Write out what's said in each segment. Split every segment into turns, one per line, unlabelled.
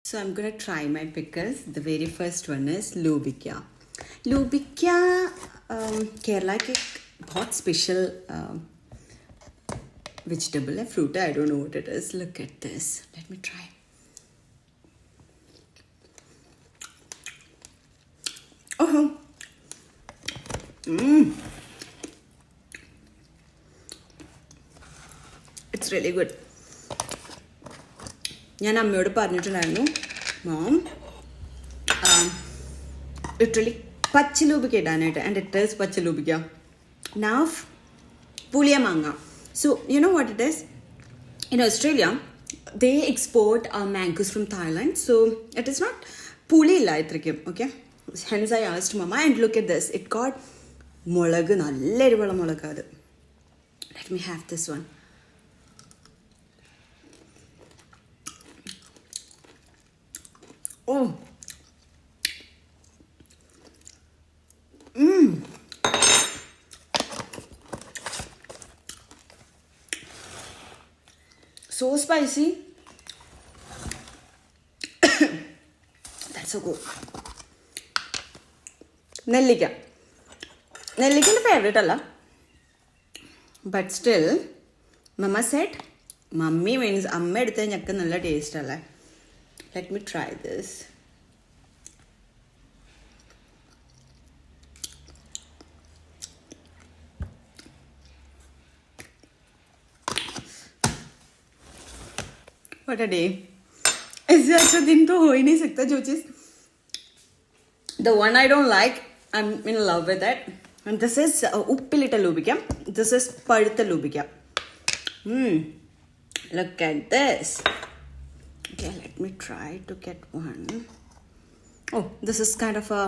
So I'm gonna try my pickles. The very first one is lubika. Lubika Kerala के बहुत special vegetable है, fruit है. I don't know what it is. Look at this. Let me try. Oh. It's really good. ഞാൻ അമ്മയോട് പറഞ്ഞിട്ടുണ്ടായിരുന്നു mom literally പച്ചലൂപിക്ക ഇടാനായിട്ട് and it is പച്ചലൂപിക്ക now പുളിയ മാങ്ങ so you know what it is in Australia they export mangoes from Thailand so it is not പുളി ഇല്ല ഇത്രയ്ക്കും okay hence I asked mama and look at this it got മുളക് നല്ല എരിവുള്ള മുളക് അത് let me have this one. Oh. So spicy. That's so good. Nellika. Nellika is favorite alla. But still, Mama said, Mummy means amma edutha nyakka nalla taste alla. Let me try this. What a day. ऐसे अच्छा दिन तो हो ही नहीं सकता जो चीज़ the one I don't like I'm in love with it and this is uppilita lubika this is padutha lubika look at this. Okay, let me try to get one. Oh, this is kind of a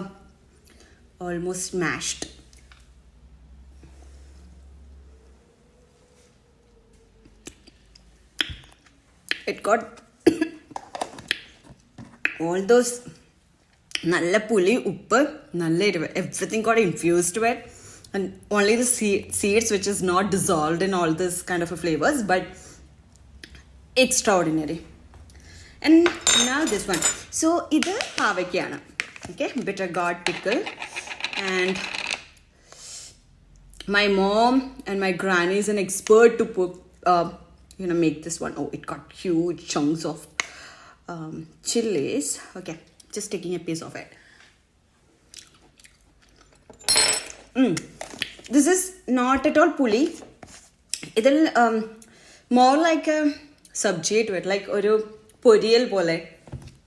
almost mashed. It got all those nalla puli, uppu, nalla erivu, everything got infused to it. And only the seeds which is not dissolved in all this kind of a flavors, but extraordinary. And now this one. So, this is pavakiyana. Okay, bitter gourd pickle. And my mom and my granny is an expert to put, make this one. Oh, it got huge chunks of chilies. Okay, just taking a piece of it. This is not at all puli. It'll more like a subject to it, like oru പൊരിയൽ പോലെ